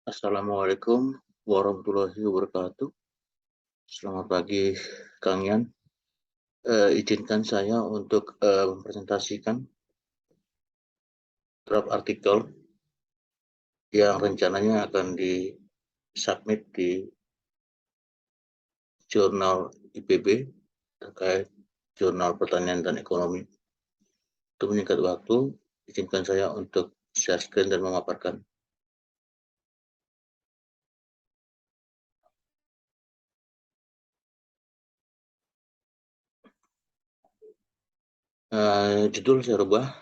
Assalamualaikum warahmatullahi wabarakatuh. Selamat pagi, Kang Yan. Izinkan saya untuk mempresentasikan draft artikel yang rencananya akan disubmit di jurnal IPB terkait jurnal pertanian dan ekonomi. Untuk menyingkat waktu, izinkan saya untuk share screen dan memaparkan. Judul saya rubah.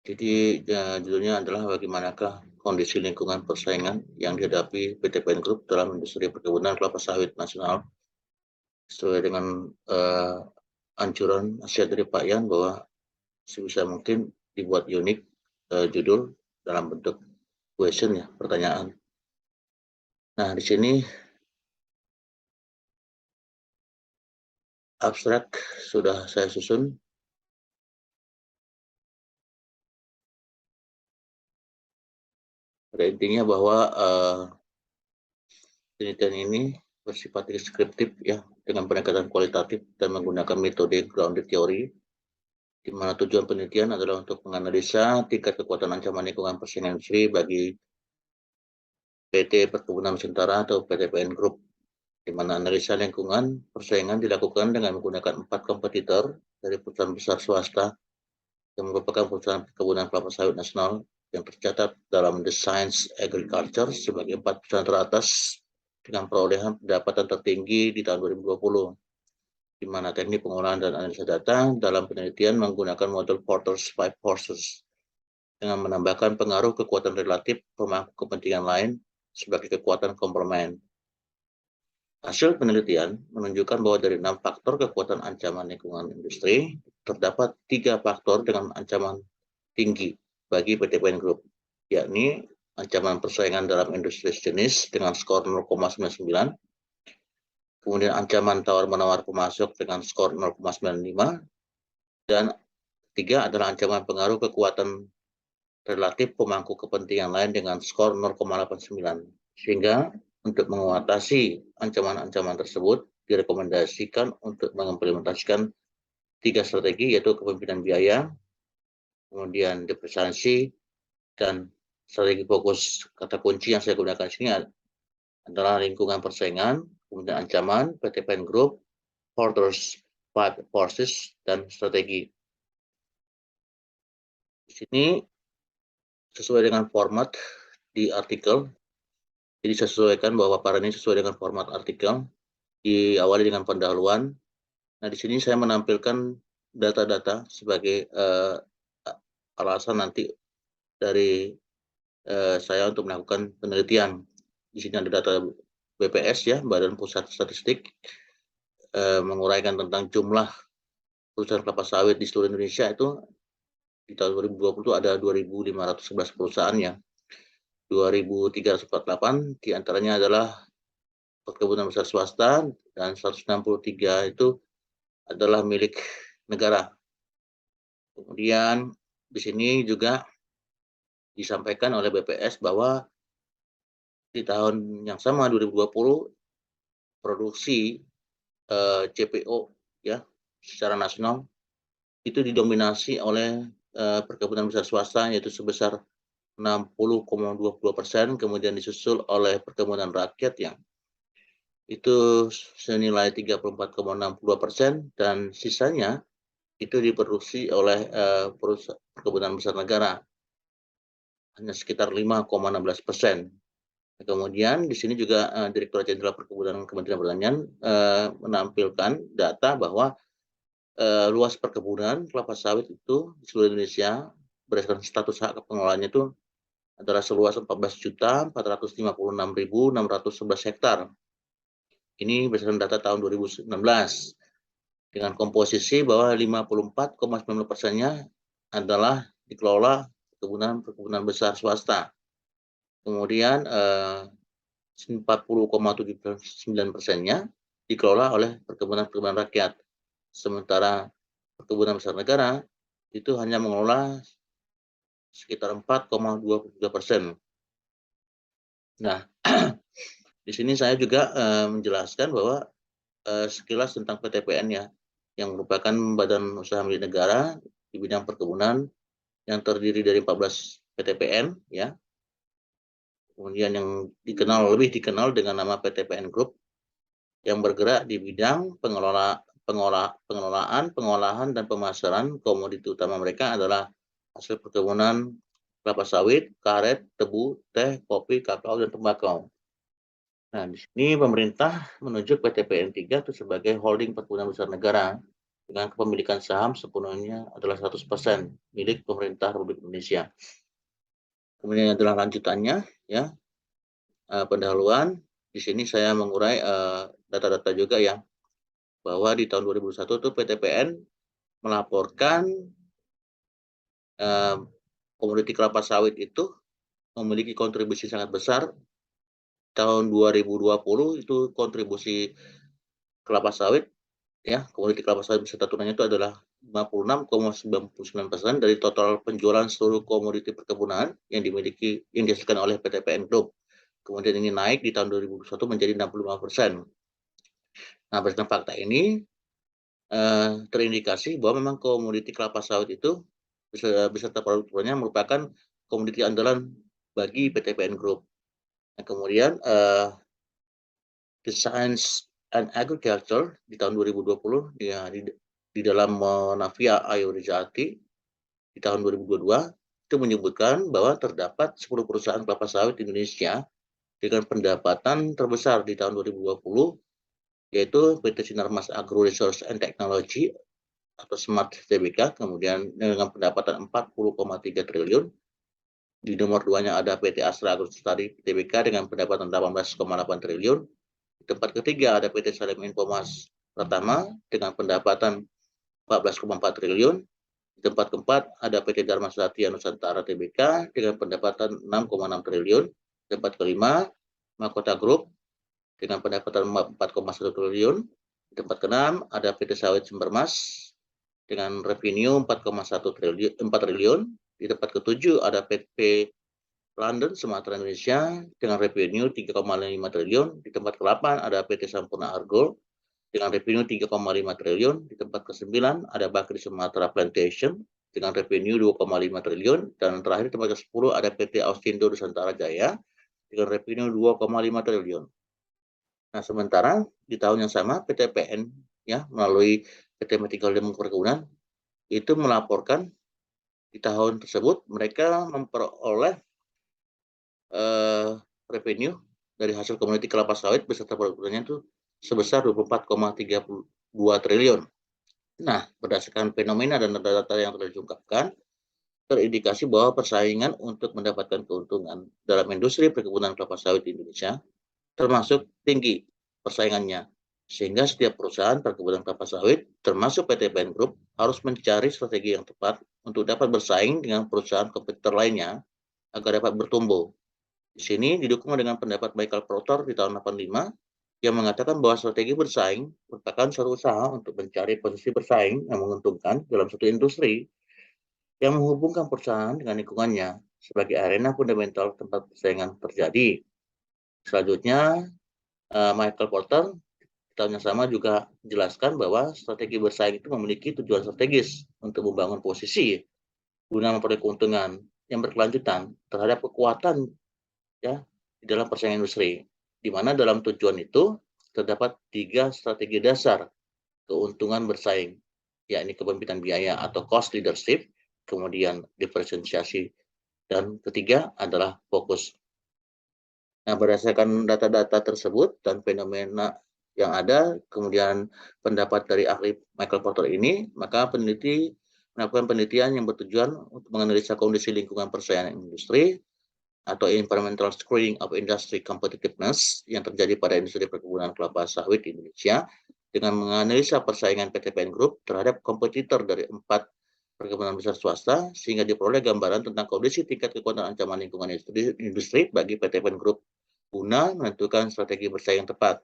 Jadi judulnya adalah bagaimanakah kondisi lingkungan persaingan yang dihadapi PT PN Group dalam industri perkebunan kelapa sawit nasional, sesuai dengan anjuran nasihat dari Pak Yan bahwa sebisa mungkin dibuat unik judul dalam bentuk question ya, pertanyaan. Nah, di sini abstrak sudah saya susun. Pada intinya bahwa penelitian ini bersifat deskriptif ya, dengan pendekatan kualitatif dan menggunakan metode grounded theory, di mana tujuan penelitian adalah untuk menganalisa tingkat kekuatan ancaman lingkungan persaingan industri bagi PT Perkebunan Nusantara atau PT PN Group, di mana analisa lingkungan persaingan dilakukan dengan menggunakan 4 kompetitor dari perusahaan besar swasta yang merupakan perusahaan perkebunan kelapa sawit nasional yang tercatat dalam The Science Agriculture sebagai 4 perusahaan teratas dengan perolehan pendapatan tertinggi di tahun 2020, di mana teknik pengolahan dan analisa data dalam penelitian menggunakan model Porter's Five Forces dengan menambahkan pengaruh kekuatan relatif pemangku kepentingan lain sebagai kekuatan komplement. Hasil penelitian menunjukkan bahwa dari 6 faktor kekuatan ancaman lingkungan industri, terdapat 3 faktor dengan ancaman tinggi bagi PT PN Group, yakni ancaman persaingan dalam industri sejenis dengan skor 0,99, kemudian ancaman tawar-menawar pemasok dengan skor 0,95, dan ketiga adalah ancaman pengaruh kekuatan relatif pemangku kepentingan lain dengan skor 0,89. Sehingga untuk mengatasi ancaman-ancaman tersebut direkomendasikan untuk mengimplementasikan 3 strategi, yaitu kepemimpinan biaya, kemudian depresiasi, dan strategi fokus. Kata kunci yang saya gunakan di sini adalah lingkungan persaingan, kemudian ancaman, PT PN Group, Porter's Five Forces, dan strategi. Di sini sesuai dengan format di artikel. Jadi saya sesuaikan bahwa paparan ini sesuai dengan format artikel, diawali dengan pendahuluan. Nah, di sini saya menampilkan data-data sebagai alasan nanti dari saya untuk melakukan penelitian. Di sini ada data BPS ya, Badan Pusat Statistik, menguraikan tentang jumlah perusahaan kelapa sawit di seluruh Indonesia. Itu di tahun 2020 ada 2.511 perusahaan ya. 2.348 diantaranya adalah perkebunan besar swasta dan 163 itu adalah milik negara. Kemudian di sini juga disampaikan oleh BPS bahwa di tahun yang sama 2020 produksi CPO ya secara nasional itu didominasi oleh perkebunan besar swasta, yaitu sebesar 60,22%, kemudian disusul oleh perkebunan rakyat yang itu senilai 34,62%, dan sisanya itu diproduksi oleh perkebunan besar negara, hanya sekitar 5,16%. Kemudian di sini juga Direktur Jenderal Perkebunan Kementerian Pertanian menampilkan data bahwa luas perkebunan kelapa sawit itu di seluruh Indonesia berdasarkan status hak pengelolaannya itu adalah seluas 14.456.611 hektar. Ini berdasarkan data tahun 2019, dengan komposisi bahwa 54,90%-nya adalah dikelola perkebunan besar swasta. Kemudian 40,79%-nya dikelola oleh perkebunan rakyat. Sementara perkebunan besar negara itu hanya mengelola sekitar 4,23%. Nah, di sini saya juga menjelaskan bahwa sekilas tentang PTPN ya, yang merupakan badan usaha milik negara di bidang perkebunan yang terdiri dari 14 PTPN ya. Kemudian yang lebih dikenal dengan nama PTPN Group yang bergerak di bidang pengelolaan, pengolahan dan pemasaran komoditi utama mereka adalah hasil perkebunan kelapa sawit, karet, tebu, teh, kopi, kakao, dan tembakau. Nah, di sini pemerintah menunjuk PTPN 3 itu sebagai holding perkebunan besar negara dengan kepemilikan saham sepenuhnya adalah 100% milik pemerintah Republik Indonesia. Kemudian adalah lanjutannya, ya, pendahuluan. Di sini saya mengurai data-data juga ya, bahwa di tahun 2001 tuh PTPN melaporkan komoditi kelapa sawit itu memiliki kontribusi sangat besar. Tahun 2020 itu kontribusi kelapa sawit ya, komoditi kelapa sawit beserta tunanya itu adalah 56,99% dari total penjualan seluruh komoditi perkebunan yang dihasilkan oleh PTPN Group. Kemudian ini naik di tahun 2021 menjadi 65%. Nah, berdasarkan fakta ini terindikasi bahwa memang komoditi kelapa sawit itu beserta produk-produknya merupakan komoditi andalan bagi PTPN Group. Nah, kemudian The Science and Agriculture di tahun 2020 ya, di dalam Monavia Ayo Rizati di tahun 2022 itu menyebutkan bahwa terdapat 10 perusahaan kelapa sawit di Indonesia dengan pendapatan terbesar di tahun 2020 yaitu PT Sinarmas Agro Resource and Technology atau Smart Tbk, kemudian dengan pendapatan 40,3 triliun. Di nomor 2-nya ada PT Astra Agrostari Tbk dengan pendapatan 18,8 triliun. Di tempat ketiga ada PT Salim Infomas Pratama dengan pendapatan 14,4 triliun. Di tempat keempat ada PT Dharma Satya Nusantara Tbk dengan pendapatan 6,6 triliun. Di tempat kelima, Mahkota Group dengan pendapatan 4,1 triliun. Di tempat keenam ada PT Sawit Sumbermas dengan revenue 4,1 triliun. Di tempat ketujuh ada PT London Sumatera Indonesia dengan revenue 3,5 triliun. Di tempat ke-8 ada PT Sampurna Argo dengan revenue 3,5 triliun. Di tempat ke-9 ada Bakri Sumatera Plantation dengan revenue 2,5 triliun. Dan terakhir di tempat ke-10 ada PT Austindo Nusantara Jaya dengan revenue 2,5 triliun. Nah, sementara di tahun yang sama PTPN ya melalui PT Metigal dan Perkebunan itu melaporkan di tahun tersebut mereka memperoleh revenue dari hasil komoditi kelapa sawit beserta produknya itu sebesar 24,32 triliun. Nah, berdasarkan fenomena dan data-data yang telah diungkapkan, terindikasi bahwa persaingan untuk mendapatkan keuntungan dalam industri perkebunan kelapa sawit di Indonesia termasuk tinggi persaingannya. Sehingga setiap perusahaan perkebunan kelapa sawit, termasuk PTPN Group, harus mencari strategi yang tepat untuk dapat bersaing dengan perusahaan kompetitor lainnya agar dapat bertumbuh. Di sini didukung dengan pendapat Michael Porter di tahun 85 yang mengatakan bahwa strategi bersaing merupakan suatu usaha untuk mencari posisi bersaing yang menguntungkan dalam suatu industri yang menghubungkan perusahaan dengan lingkungannya sebagai arena fundamental tempat persaingan terjadi. Selanjutnya, Michael Porter di tahun yang sama juga menjelaskan bahwa strategi bersaing itu memiliki tujuan strategis untuk membangun posisi guna memperoleh keuntungan yang berkelanjutan terhadap kekuatan ya di dalam persaingan industri, di mana dalam tujuan itu terdapat 3 strategi dasar keuntungan bersaing, yakni kepemimpinan biaya atau cost leadership, kemudian diferensiasi, dan ketiga adalah fokus. Nah, berdasarkan data-data tersebut dan fenomena yang ada, kemudian pendapat dari ahli Michael Porter ini, maka peneliti melakukan penelitian yang bertujuan untuk menganalisa kondisi lingkungan persaingan industri atau environmental screening of industry competitiveness yang terjadi pada industri perkebunan kelapa sawit di Indonesia dengan menganalisa persaingan PTPN Group terhadap kompetitor dari 4 perkebunan besar swasta sehingga diperoleh gambaran tentang kondisi tingkat kekuatan ancaman lingkungan industri bagi PTPN Group guna menentukan strategi bersaing yang tepat,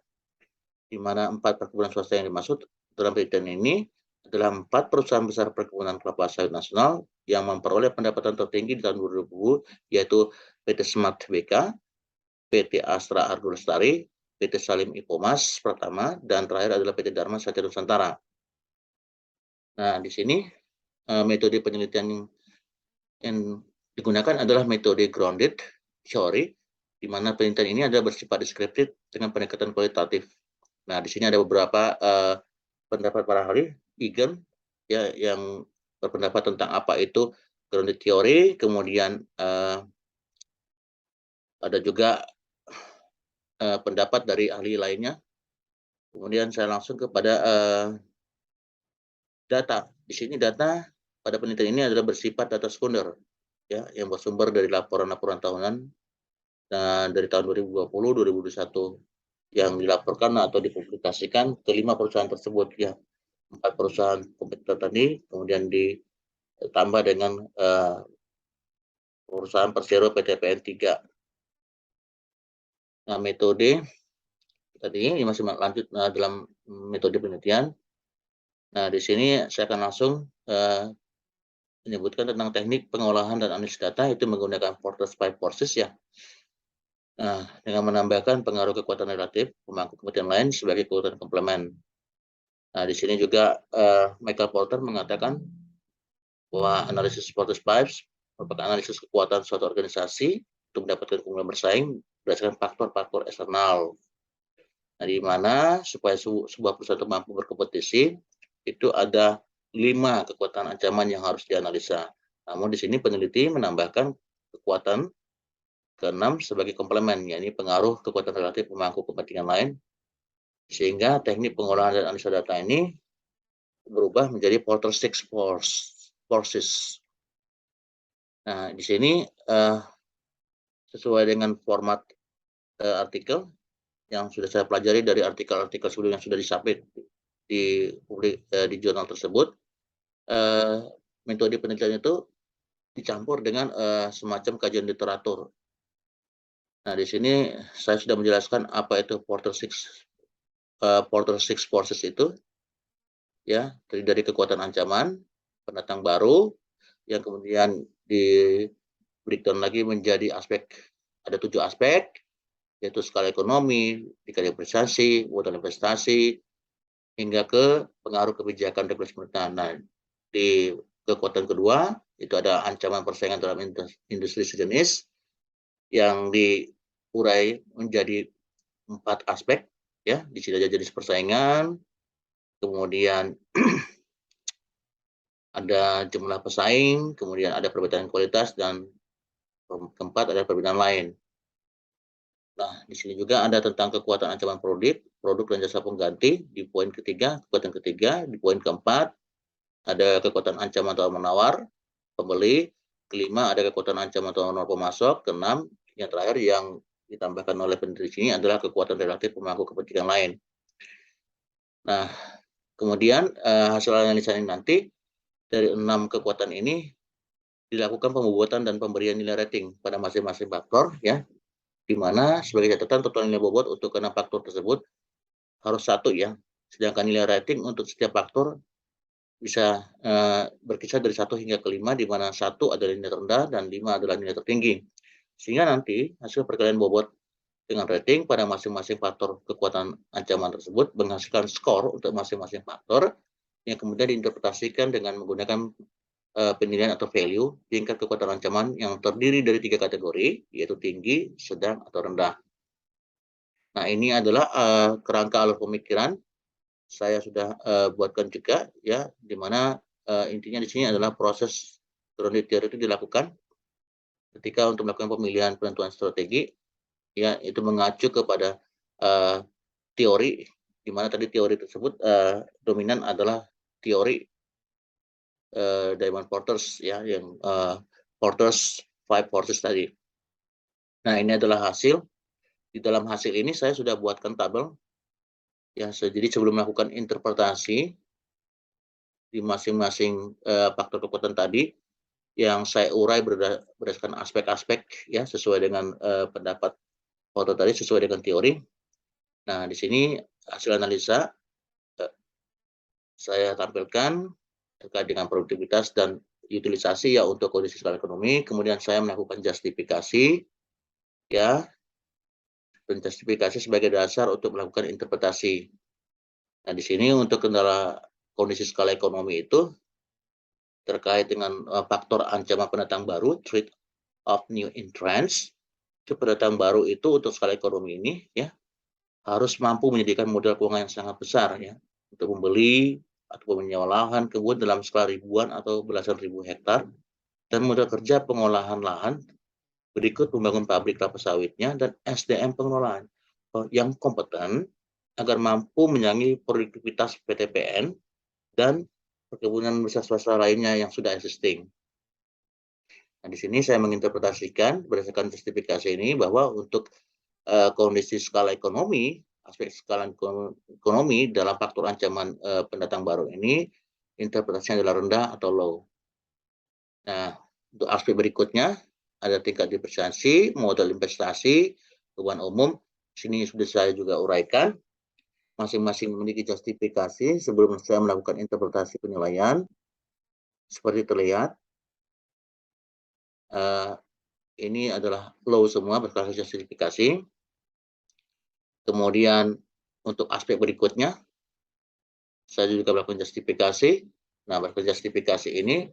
di mana 4 perkebunan swasta yang dimaksud dalam penelitian ini adalah 4 perusahaan besar perkebunan kelapa sawit nasional yang memperoleh pendapatan tertinggi di tahun 2020, yaitu PT Smart Tbk PT Astra Argo Lestari, PT Salim Ipomas pertama, dan terakhir adalah PT Dharma Satya Nusantara. Nah, di sini metode penelitian yang digunakan adalah metode grounded theory, di mana penelitian ini adalah bersifat deskriptif dengan pendekatan kualitatif. Nah, di sini ada beberapa pendapat para ahli, Egan, ya, yang berpendapat tentang apa itu grounded theory, kemudian ada juga pendapat dari ahli lainnya. Kemudian saya langsung kepada data. Di sini data pada penelitian ini adalah bersifat data sekunder, ya, yang bersumber dari laporan-laporan tahunan dari tahun 2020, 2021 yang dilaporkan atau dipublikasikan ke 5 perusahaan tersebut, ya. 4 perusahaan kompetitor tadi, kemudian ditambah dengan perusahaan Persero PTPN 3. Nah, metode tadi ini masih lanjut dalam metode penelitian. Nah, di sini saya akan langsung menyebutkan tentang teknik pengolahan dan analisis data, itu menggunakan Porter's Five Forces, ya. Nah, dengan menambahkan pengaruh kekuatan relatif pemangku kepentingan lain sebagai kekuatan komplement. Nah, di sini juga Michael Porter mengatakan bahwa analisis Porter's Five merupakan analisis kekuatan suatu organisasi untuk mendapatkan keunggulan bersaing berdasarkan faktor-faktor eksternal. Nah, di mana supaya sebuah perusahaan itu mampu berkompetisi, itu ada 5 kekuatan ancaman yang harus dianalisa. Namun di sini peneliti menambahkan kekuatan keenam sebagai komplement, yakni pengaruh kekuatan relatif pemangku kepentingan lain, sehingga teknik pengolahan dan analisa data ini berubah menjadi Porter's Six Forces. Nah, di sini sesuai dengan format artikel yang sudah saya pelajari dari artikel-artikel sebelumnya yang sudah disubmit di jurnal tersebut, metode penelitian itu dicampur dengan semacam kajian literatur. Nah, di sini saya sudah menjelaskan apa itu Porter's Six Forces itu, ya, terdiri dari kekuatan ancaman, pendatang baru, yang kemudian di breakdown lagi menjadi ada 7 aspek, yaitu skala ekonomi, tingkat investasi, modal investasi, hingga ke pengaruh kebijakan regulasi pemerintahan. Nah, di kekuatan kedua itu ada ancaman persaingan dalam industri sejenis yang diurai menjadi 4 aspek, ya. Di sini ada jenis persaingan, kemudian ada jumlah pesaing, kemudian ada perbedaan kualitas, dan keempat ada perbedaan lain. Nah, di sini juga ada tentang kekuatan ancaman produk dan jasa pengganti di poin ketiga, kekuatan ketiga. Di poin keempat ada kekuatan ancaman atau menawar pembeli. Kelima ada kekuatan ancaman atau menawar pemasok. Keenam, yang terakhir yang ditambahkan oleh peneliti ini adalah kekuatan relatif pemangku kepentingan lain. Nah, kemudian hasil analisa ini nanti dari 6 kekuatan ini dilakukan pembobotan dan pemberian nilai rating pada masing-masing faktor, ya, di mana sebagai catatan total nilai bobot untuk keenam faktor tersebut harus 1, ya, sedangkan nilai rating untuk setiap faktor bisa berkisar dari 1 hingga ke 5, di mana 1 adalah nilai terendah dan 5 adalah nilai tertinggi. Sehingga nanti hasil perkalian bobot dengan rating pada masing-masing faktor kekuatan ancaman tersebut menghasilkan skor untuk masing-masing faktor yang kemudian diinterpretasikan dengan menggunakan penilaian atau value tingkat kekuatan ancaman yang terdiri dari 3 kategori, yaitu tinggi, sedang, atau rendah. Nah, ini adalah kerangka alur pemikiran saya sudah buatkan juga, ya, di mana intinya di sini adalah proses grounded theory itu dilakukan ketika untuk melakukan pemilihan penentuan strategi, ya, itu mengacu kepada teori, di mana tadi teori tersebut dominan adalah teori Diamond Porter's, ya, yang Porter's Five Forces tadi. Nah, ini adalah hasil. Di dalam hasil ini saya sudah buatkan tabel, ya. Jadi sebelum melakukan interpretasi di masing-masing faktor kekuatan tadi, yang saya urai berdasarkan aspek-aspek, ya, sesuai dengan pendapat Porter tadi, sesuai dengan teori. Nah, di sini hasil analisa saya tampilkan terkait dengan produktivitas dan utilisasi, ya, untuk kondisi skala ekonomi. Kemudian saya melakukan justifikasi, ya, dan justifikasi sebagai dasar untuk melakukan interpretasi. Nah, di sini untuk kendala kondisi skala ekonomi itu terkait dengan faktor ancaman pendatang baru, threat of new entrants. Itu pendatang baru itu untuk skala ekonomi ini ya harus mampu menyediakan modal keuangan yang sangat besar ya untuk membeli atau menyewa lahan kebun dalam skala ribuan atau belasan ribu hektar dan modal kerja pengolahan lahan berikut membangun pabrik kelapa sawitnya dan SDM pengelolaan yang kompeten agar mampu menyangi produktivitas PTPN dan perkebunan besar swasta lainnya yang sudah existing. Nah, di sini saya menginterpretasikan berdasarkan justifikasi ini bahwa untuk kondisi skala ekonomi, aspek skala ekonomi dalam faktor ancaman pendatang baru ini, interpretasinya adalah rendah atau low. Nah, untuk aspek berikutnya, ada tingkat depresiasi, modal investasi, beban umum. Sini sudah saya juga uraikan. Masing-masing memiliki justifikasi sebelum saya melakukan interpretasi penilaian. Seperti terlihat, ini adalah low semua berdasarkan justifikasi. Kemudian untuk aspek berikutnya, saya juga melakukan justifikasi. Nah, berdasarkan justifikasi ini,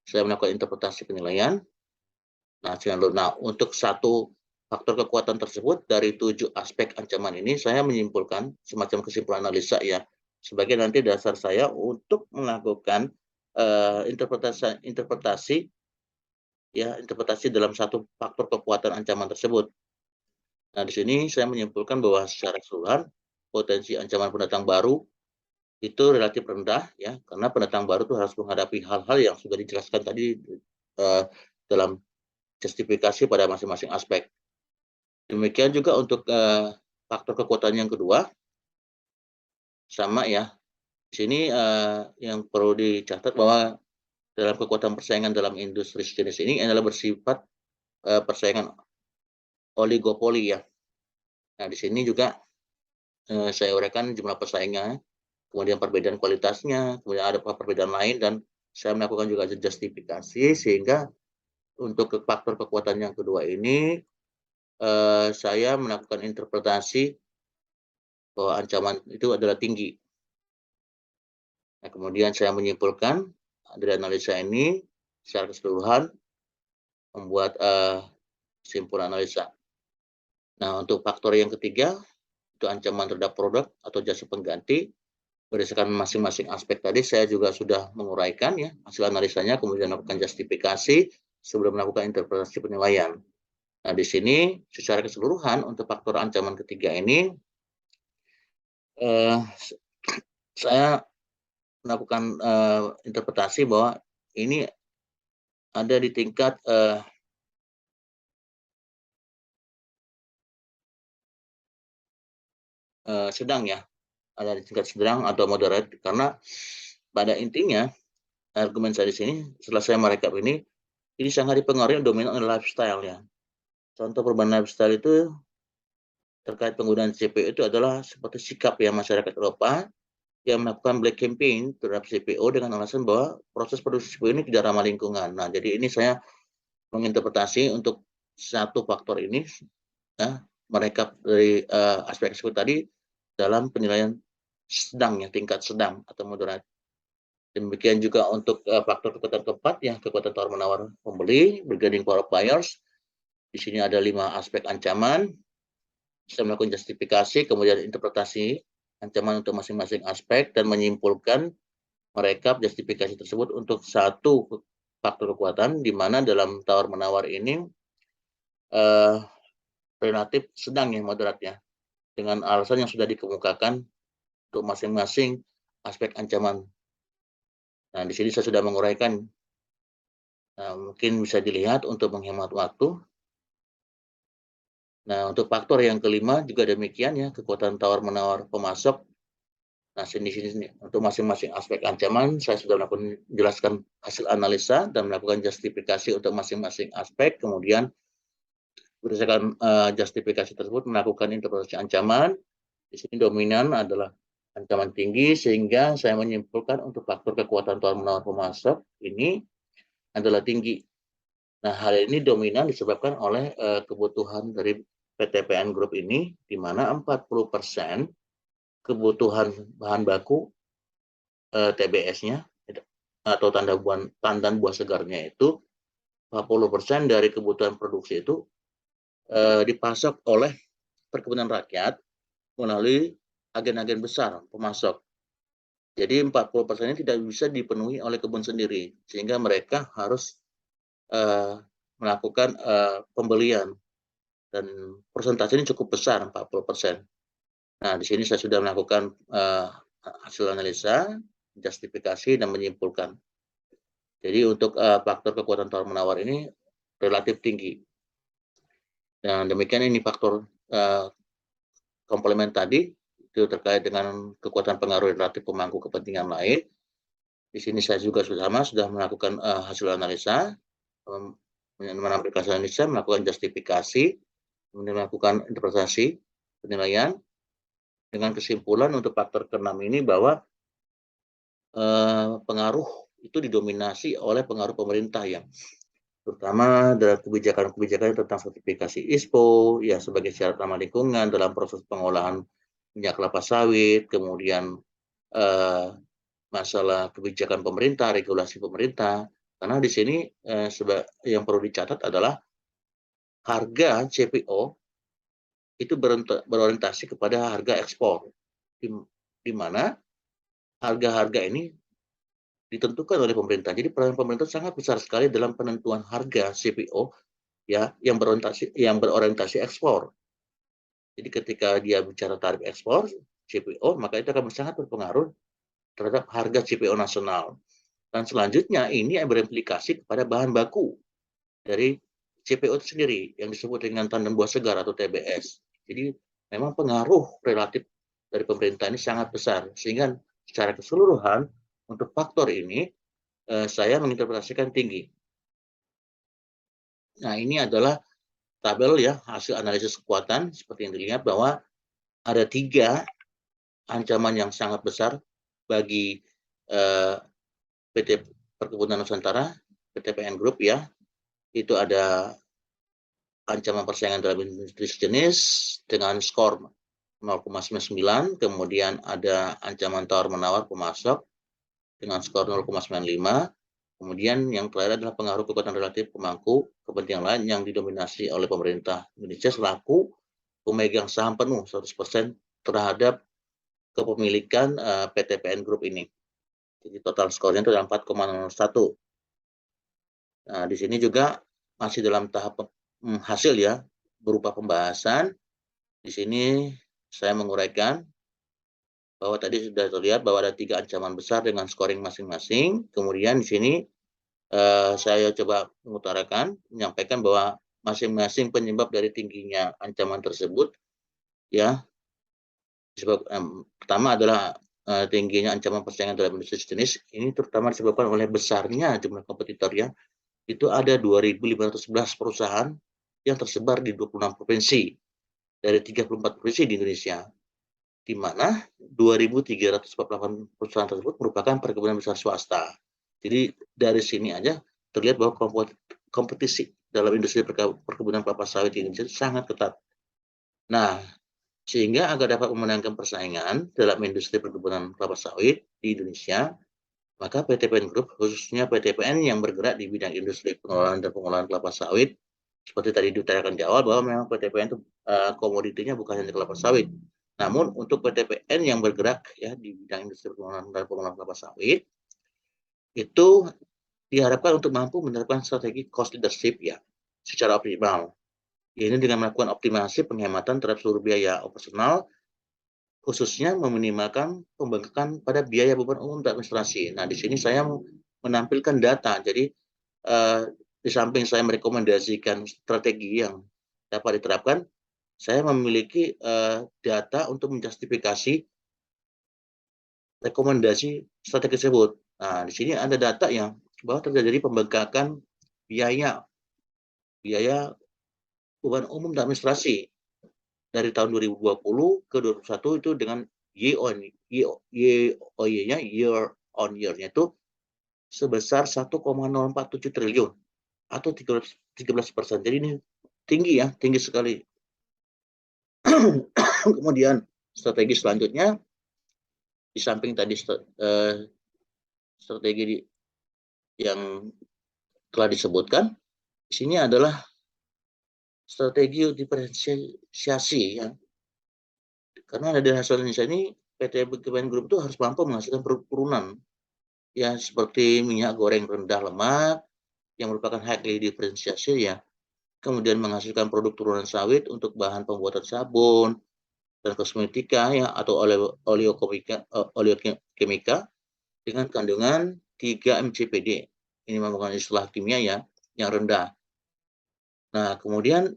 saya melakukan interpretasi penilaian. Nah, untuk satu faktor kekuatan tersebut dari 7 aspek ancaman ini, saya menyimpulkan semacam kesimpulan analisa ya, sebagai nanti dasar saya untuk melakukan interpretasi dalam satu faktor kekuatan ancaman tersebut. Nah, di sini saya menyimpulkan bahwa secara keseluruhan potensi ancaman pendatang baru itu relatif rendah ya, karena pendatang baru itu harus menghadapi hal-hal yang sudah dijelaskan tadi dalam justifikasi pada masing-masing aspek. Demikian juga untuk faktor kekuatan yang kedua, sama ya. Di sini yang perlu dicatat bahwa dalam kekuatan persaingan dalam industri sejenis ini adalah bersifat persaingan oligopoli ya. Nah, di sini juga saya uraikan jumlah pesaingnya, kemudian perbedaan kualitasnya, kemudian ada perbedaan lain, dan saya melakukan juga justifikasi sehingga untuk faktor kekuatan yang kedua ini saya melakukan interpretasi bahwa ancaman itu adalah tinggi. Nah, kemudian saya menyimpulkan dari analisa ini secara keseluruhan membuat kesimpulan analisa. Nah, untuk faktor yang ketiga, itu ancaman terhadap produk atau jasa pengganti. Berdasarkan masing-masing aspek tadi, saya juga sudah menguraikan ya hasil analisanya, kemudian melakukan justifikasi sebelum melakukan interpretasi penilaian. Nah, di sini secara keseluruhan untuk faktor ancaman ketiga ini, saya melakukan interpretasi bahwa ini ada di tingkat sedang ya, ada di tingkat sedang atau moderate, karena pada intinya argumen saya di sini setelah saya merekap ini sangat dipengaruhi dominan oleh lifestyle ya. Contoh perubahan lifestyle itu terkait penggunaan CPO itu adalah seperti sikap ya masyarakat Eropa yang melakukan black campaign terhadap CPO dengan alasan bahwa proses produksi CPO ini tidak ramah lingkungan. Nah, jadi ini saya menginterpretasi untuk satu faktor ini ya, merekap dari aspek tersebut tadi dalam penilaian sedang ya, tingkat sedang atau moderat. Demikian juga untuk faktor kekuatan keempat ya, kekuatan tawar menawar pembeli, bargaining power of buyers. Di sini ada 5 aspek ancaman. Saya melakukan justifikasi, kemudian interpretasi ancaman untuk masing-masing aspek dan menyimpulkan merekap justifikasi tersebut untuk satu faktor kekuatan di mana dalam tawar menawar ini relatif sedang ya, moderat ya, dengan alasan yang sudah dikemukakan untuk masing-masing aspek ancaman. Nah, di sini saya sudah menguraikan. Nah, mungkin bisa dilihat untuk menghemat waktu. Nah, untuk faktor yang kelima juga demikian ya, kekuatan tawar-menawar pemasok. Nah, sini untuk masing-masing aspek ancaman, saya sudah melakukan jelaskan hasil analisa dan melakukan justifikasi untuk masing-masing aspek. Kemudian berdasarkan justifikasi tersebut melakukan interpretasi ancaman. Di sini dominan adalah ancaman tinggi, sehingga saya menyimpulkan untuk faktor kekuatan tawar-menawar pemasok ini adalah tinggi. Nah, hal ini dominan disebabkan oleh kebutuhan dari PTPN Group ini, di mana 40% kebutuhan bahan baku TBS-nya atau tandan buah segarnya itu 40% dari kebutuhan produksi itu dipasok oleh perkebunan rakyat melalui agen-agen besar pemasok. Jadi 40% ini tidak bisa dipenuhi oleh kebun sendiri, sehingga mereka harus melakukan pembelian, dan persentase ini cukup besar, 40%. Nah, di sini saya sudah melakukan hasil analisa, justifikasi, dan menyimpulkan. Jadi untuk faktor kekuatan tawar-menawar ini relatif tinggi. Dan demikian ini faktor komplemen tadi, itu terkait dengan kekuatan pengaruh relatif pemangku kepentingan lain. Di sini saya juga sudah melakukan hasil analisa, menampilkan hasil analisa, melakukan justifikasi, kemudian melakukan interpretasi, penilaian, dengan kesimpulan untuk faktor ke-6 ini bahwa pengaruh itu didominasi oleh pengaruh pemerintah ya, terutama dalam kebijakan-kebijakan tentang sertifikasi ISPO ya sebagai syarat ramah lingkungan dalam proses pengolahan minyak kelapa sawit, kemudian masalah kebijakan pemerintah, regulasi pemerintah. Karena di sini yang perlu dicatat adalah harga CPO itu berorientasi kepada harga ekspor, di mana harga-harga ini ditentukan oleh pemerintah. Jadi peran pemerintah sangat besar sekali dalam penentuan harga CPO ya yang berorientasi ekspor. Jadi ketika dia bicara tarif ekspor CPO, maka itu akan sangat berpengaruh terhadap harga CPO nasional. Dan selanjutnya ini berimplikasi kepada bahan baku dari CPO itu sendiri yang disebut dengan tandan buah segar atau TBS. Jadi memang pengaruh relatif dari pemerintah ini sangat besar, sehingga secara keseluruhan untuk faktor ini saya menginterpretasikan tinggi. Nah, ini adalah tabel ya hasil analisis kekuatan seperti yang dilihat bahwa ada 3 ancaman yang sangat besar bagi PT Perkebunan Nusantara, PTPN Group ya. Itu ada ancaman persaingan dalam industri sejenis dengan skor 0,99, kemudian ada ancaman tawar-menawar pemasok dengan skor 0,95, kemudian yang terakhir adalah pengaruh kekuatan relatif pemangku kepentingan lain yang didominasi oleh pemerintah Indonesia selaku pemegang saham penuh 100% terhadap kepemilikan PTPN Group ini. Jadi total skornya itu adalah 4,01. Nah, di sini juga masih dalam tahap hasil ya, berupa pembahasan. Di sini saya menguraikan bahwa tadi sudah terlihat bahwa ada 3 ancaman besar dengan scoring masing-masing. Kemudian di sini saya coba menyampaikan bahwa masing-masing penyebab dari tingginya ancaman tersebut ya, pertama adalah tingginya ancaman persaingan dalam industri sejenis, ini terutama disebabkan oleh besarnya jumlah kompetitor ya. Itu ada 2.511 perusahaan yang tersebar di 26 provinsi dari 34 provinsi di Indonesia, di mana 2.348 perusahaan tersebut merupakan perkebunan besar swasta. Jadi dari sini aja terlihat bahwa kompetisi dalam industri perkebunan kelapa sawit di Indonesia sangat ketat. Nah, sehingga agar dapat memenangkan persaingan dalam industri perkebunan kelapa sawit di Indonesia, maka PTPN Group, khususnya PTPN yang bergerak di bidang industri pengolahan dan pengolahan kelapa sawit, seperti tadi diutarakan di awal bahwa memang PTPN itu komoditinya bukan hanya kelapa sawit, namun untuk PTPN yang bergerak ya di bidang industri pengolahan dan pengolahan kelapa sawit, itu diharapkan untuk mampu menerapkan strategi cost leadership ya secara optimal. Ini dengan melakukan optimasi penghematan terhadap seluruh biaya operasional, khususnya meminimalkan pembengkakan pada biaya beban umum dan administrasi. Nah, di sini saya menampilkan data. Jadi, di samping saya merekomendasikan strategi yang dapat diterapkan, saya memiliki data untuk menjustifikasi rekomendasi strategi tersebut. Nah, di sini ada data yang bahwa terjadi pembengkakan biaya beban umum dan administrasi dari tahun 2020 ke 2021 itu dengan year on year-nya itu sebesar 1,047 triliun atau 13%. Jadi ini tinggi ya, tinggi sekali. Kemudian strategi selanjutnya, di samping tadi strategi yang telah disebutkan, di sini adalah strategi diferensiasi ya. Karena dari hasil Indonesia ini, PT Kemen Group itu harus mampu menghasilkan produk turunan ya, seperti minyak goreng rendah lemak yang merupakan highly diferensiasi ya. Kemudian menghasilkan produk turunan sawit untuk bahan pembuatan sabun dan kosmetika ya, atau oleokemika dengan kandungan 3 mcpd. Ini merupakan istilah kimia ya, yang rendah. Nah, kemudian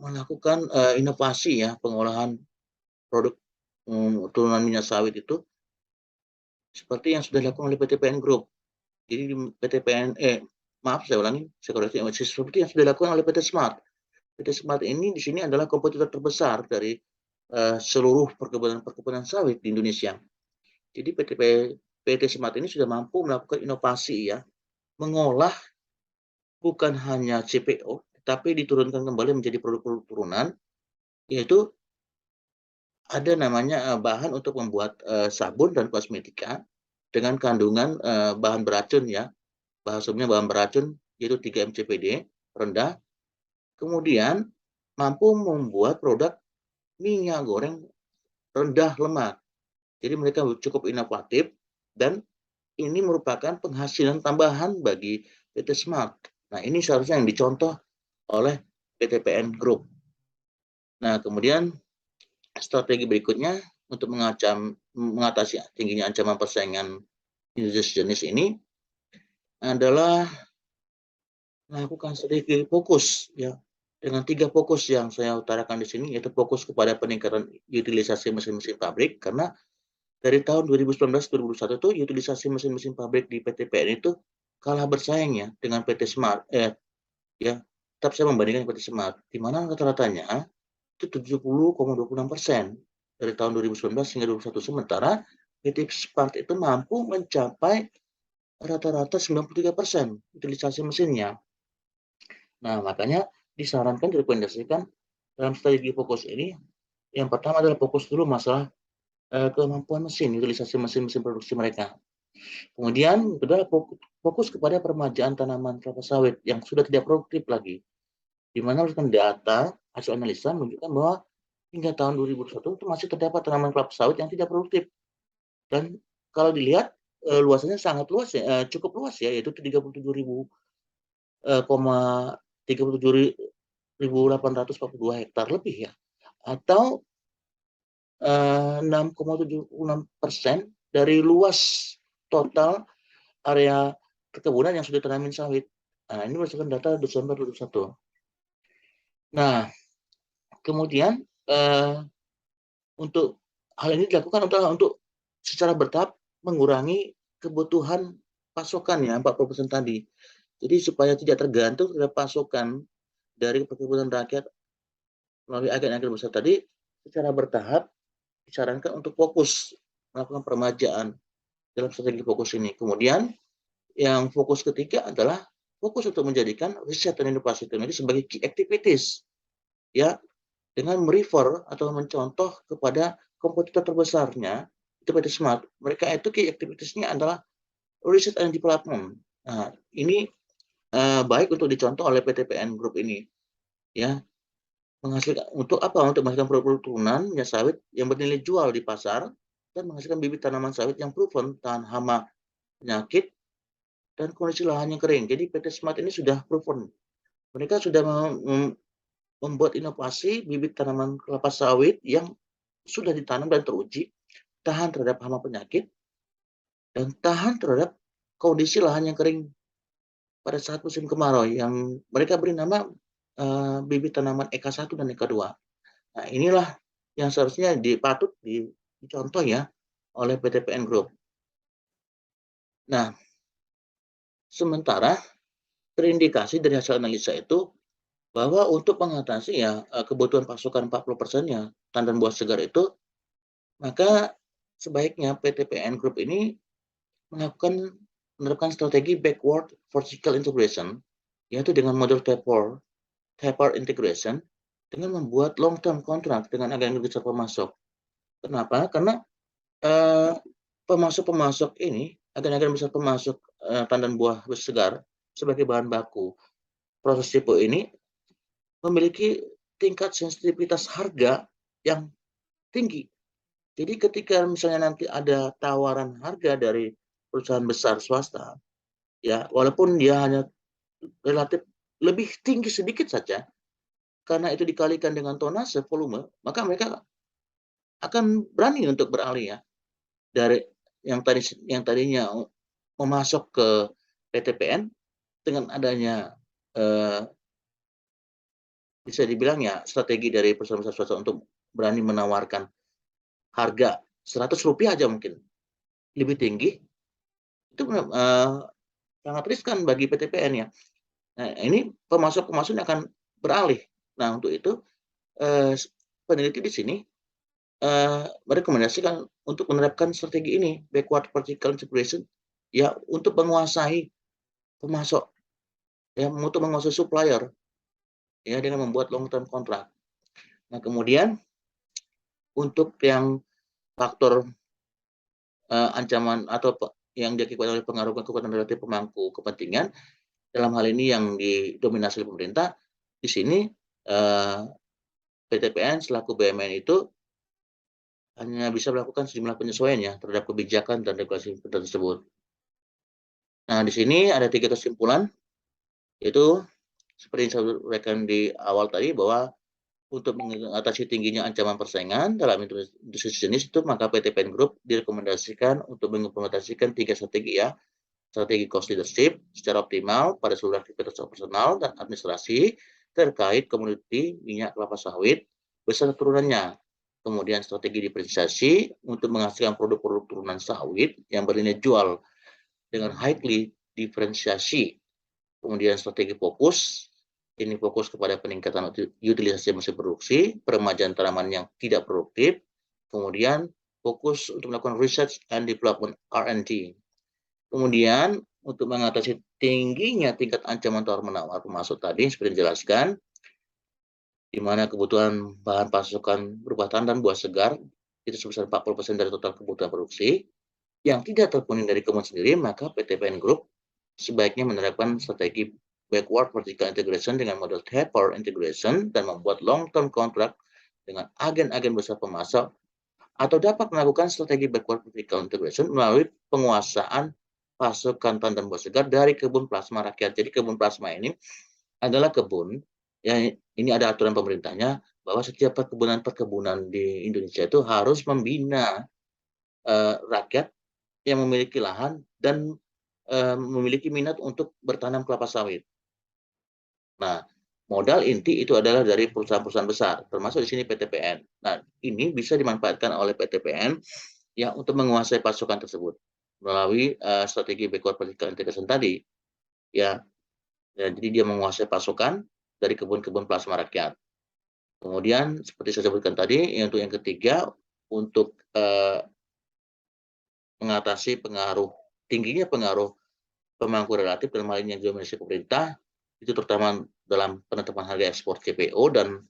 melakukan inovasi ya, pengolahan produk turunan minyak sawit itu seperti yang sudah dilakukan oleh PT PN Group. Jadi di PT PN, maaf saya ulangi, saya koreksi, seperti yang sudah dilakukan oleh PT Smart. PT Smart ini di sini adalah kompetitor terbesar dari seluruh perkebunan sawit di Indonesia. Jadi PT Smart ini sudah mampu melakukan inovasi ya, mengolah bukan hanya CPO, tapi diturunkan kembali menjadi produk-produk turunan, yaitu ada namanya bahan untuk membuat sabun dan kosmetika dengan kandungan bahan beracun ya, bahasanya bahan beracun, yaitu 3 mcpd rendah. Kemudian mampu membuat produk minyak goreng rendah lemak. Jadi mereka cukup inovatif dan ini merupakan penghasilan tambahan bagi PT Smart. Nah, ini seharusnya yang dicontoh oleh PT PN Group. Nah, kemudian strategi berikutnya untuk mengatasi tingginya ancaman persaingan jenis ini adalah melakukan strategi fokus ya, dengan 3 fokus yang saya utarakan di sini, yaitu fokus kepada peningkatan utilisasi mesin-mesin pabrik, karena dari tahun 2019-2021 itu utilisasi mesin-mesin pabrik di PT PN itu kalah bersaing ya dengan PT Smart ya. Tetap saya membandingkan PT Smart, di mana rata-ratanya itu 70,26% dari tahun 2019 hingga 2021, sementara PT Smart itu mampu mencapai rata-rata 93% utilisasi mesinnya. Nah, makanya disarankan, direkomendasikan dalam strategi fokus ini, yang pertama adalah fokus dulu masalah kemampuan mesin, utilisasi mesin-mesin produksi mereka. Kemudian kedua, fokus kepada peremajaan tanaman kelapa sawit yang sudah tidak produktif lagi, di mana berdasarkan data hasil analisa menunjukkan bahwa hingga tahun 2021 itu masih terdapat tanaman kelapa sawit yang tidak produktif. Dan kalau dilihat luasannya sangat luas ya, cukup luas ya, yaitu 37.842 hektar lebih ya, atau 6,76% dari luas total area perkebunan yang sudah tanamin sawit. Nah, ini berdasarkan data Desember 2021. Nah, kemudian untuk hal ini dilakukan untuk secara bertahap mengurangi kebutuhan pasokan ya, 40% tadi. Jadi supaya tidak tergantung terhadap pasokan dari perkebunan rakyat melalui agen-agen besar tadi, secara bertahap disarankan untuk fokus melakukan peremajaan dalam strategi fokus ini. Kemudian yang fokus ketiga adalah fokus untuk menjadikan riset dan inovasi teknologi sebagai key activities ya, dengan merefer atau mencontoh kepada kompetitor terbesarnya itu PT Smart. Mereka itu key activities-nya adalah research and development. Nah, ini baik untuk dicontoh oleh PT PN Group ini ya. Menghasilkan untuk apa? Untuk menghasilkan produk turunan minyak sawit yang bernilai jual di pasar dan menghasilkan bibit tanaman sawit yang proven tahan hama, penyakit, dan kondisi lahan yang kering. Jadi PT Smart ini sudah proven. Mereka sudah membuat inovasi bibit tanaman kelapa sawit yang sudah ditanam dan teruji tahan terhadap hama, penyakit, dan tahan terhadap kondisi lahan yang kering pada saat musim kemarau, yang mereka beri nama bibit tanaman EK1 dan EK2. Nah, inilah yang seharusnya patut dicontoh ya oleh PT PN Group. Nah, sementara terindikasi dari hasil analisa itu bahwa untuk mengatasi ya kebutuhan pasokan 40% ya tandan buah segar itu, maka sebaiknya PT PN Group ini menerapkan strategi backward vertical integration, yaitu dengan model taper integration, dengan membuat long term kontrak dengan agen besar pemasok. Kenapa? Karena eh, pemasok-pemasok ini, agen-agen besar pemasok tandan buah segar sebagai bahan baku proses tipe ini memiliki tingkat sensitivitas harga yang tinggi. Jadi ketika misalnya nanti ada tawaran harga dari perusahaan besar swasta, ya walaupun dia hanya relatif lebih tinggi sedikit saja, karena itu dikalikan dengan tonase volume, maka mereka akan berani untuk beralih ya dari yang tadinya memasok ke PTPN dengan adanya eh, bisa dibilang ya strategi dari perusahaan swasta untuk berani menawarkan harga Rp100 aja mungkin lebih tinggi, itu sangat riskan bagi PTPN ya. Nah, ini pemasok-pemasok akan beralih. Nah, untuk itu peneliti di sini merekomendasikan untuk menerapkan strategi ini, backward vertical integration, ya untuk menguasai pemasok, ya untuk menguasai supplier, ya dengan membuat long term kontrak. Nah, kemudian untuk yang faktor ancaman atau yang diakibatkan oleh pengaruh kekuatan relatif pemangku kepentingan, dalam hal ini yang didominasi oleh pemerintah, di sini PTPN selaku BUMN itu hanya bisa melakukan sejumlah penyesuaian ya terhadap kebijakan dan regulasi tersebut. Nah, di sini ada 3 kesimpulan, yaitu seperti yang saya sampaikan di awal tadi bahwa untuk mengatasi tingginya ancaman persaingan dalam industri jenis itu, maka PTPN Group direkomendasikan untuk mengimplementasikan 3 strategi ya. Strategi cost leadership secara optimal pada seluruh aktivitas operasional dan administrasi terkait komoditi minyak kelapa sawit beserta turunannya. Kemudian strategi diferensiasi untuk menghasilkan produk-produk turunan sawit yang bernilai jual dengan highly diferensiasi. Kemudian strategi fokus, ini fokus kepada peningkatan utilisasi mesin produksi, peremajaan tanaman yang tidak produktif, kemudian fokus untuk melakukan research and development R&D. Kemudian untuk mengatasi tingginya tingkat ancaman tawar-menawar pemasok tadi seperti dijelaskan, di mana kebutuhan bahan pasokan berupa tandan buah segar itu sebesar 40% dari total kebutuhan produksi, yang tidak terpenuhi dari kebun sendiri, maka PTPN Group sebaiknya menerapkan strategi backward vertical integration dengan model taper integration dan membuat long term contract dengan agen-agen besar pemasok, atau dapat melakukan strategi backward vertical integration melalui penguasaan pasokan tandan buah segar dari kebun plasma rakyat. Jadi kebun plasma ini adalah kebun, ya ini ada aturan pemerintahnya bahwa setiap perkebunan di Indonesia itu harus membina rakyat yang memiliki lahan dan memiliki minat untuk bertanam kelapa sawit. Nah, modal inti itu adalah dari perusahaan-perusahaan besar, termasuk di sini PTPN. Nah, ini bisa dimanfaatkan oleh PTPN ya untuk menguasai pasokan tersebut melalui strategi backward vertical integration tadi. Ya, jadi dia menguasai pasokan dari kebun-kebun plasma rakyat. Kemudian seperti saya sebutkan tadi, untuk yang ketiga, untuk mengatasi tingginya pengaruh pemangku relatif dalam hal ini yang didominasi pemerintah, itu terutama dalam penetapan harga ekspor CPO dan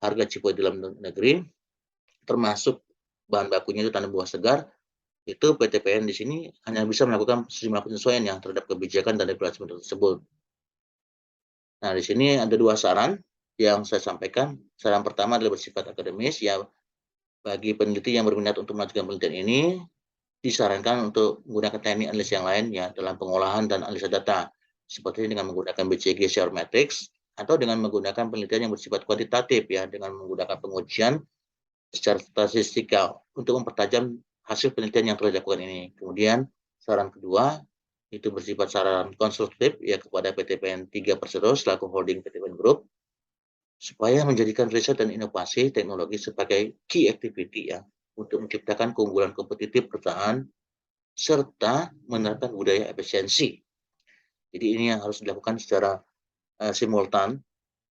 harga CPO di dalam negeri, termasuk bahan bakunya itu tanam buah segar, itu PTPN di sini hanya bisa melakukan sejumlah penyesuaian yang terhadap kebijakan dan regulasi tersebut. Nah, di sini ada 2 saran yang saya sampaikan. Saran pertama adalah bersifat akademis, ya bagi peneliti yang berminat untuk melanjutkan penelitian ini, disarankan untuk menggunakan teknik analisis yang lain ya dalam pengolahan dan analisa data, seperti dengan menggunakan BCG Share Matrix atau dengan menggunakan penelitian yang bersifat kuantitatif ya dengan menggunakan pengujian secara statistikal untuk mempertajam hasil penelitian yang telah dilakukan ini. Kemudian saran kedua itu bersifat saran konstruktif ya kepada PTPN 3 Persero selaku holding PTPN Group supaya menjadikan riset dan inovasi teknologi sebagai key activity ya untuk menciptakan keunggulan kompetitif perusahaan serta menerapkan budaya efisiensi. Jadi ini yang harus dilakukan secara simultan,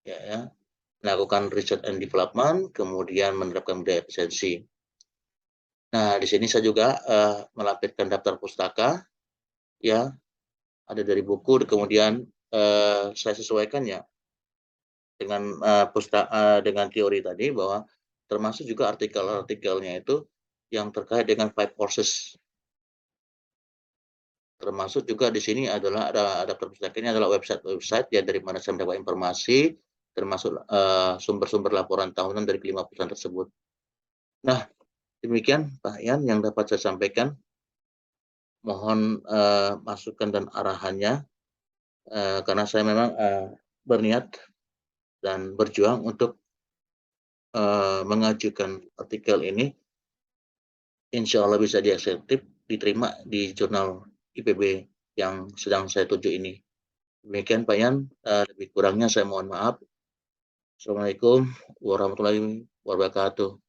ya, melakukan research and development, kemudian menerapkan budaya efisiensi. Nah, di sini saya juga melampirkan daftar pustaka, ya, ada dari buku, kemudian saya sesuaikan ya dengan teori tadi bahwa termasuk juga artikelnya itu yang terkait dengan 5 forces. Termasuk juga di sini adalah ada perpustakaan ini adalah website ya dari mana saya mendapat informasi, termasuk sumber-sumber laporan tahunan dari kelima perusahaan tersebut. Nah, demikian Pak Yan yang dapat saya sampaikan. Mohon masukan dan arahannya karena saya memang berniat dan berjuang untuk mengajukan artikel ini, insya Allah bisa dieksekutif, diterima di jurnal IPB yang sedang saya tuju ini. Demikian Pak Yan, lebih kurangnya saya mohon maaf. Assalamualaikum warahmatullahi wabarakatuh.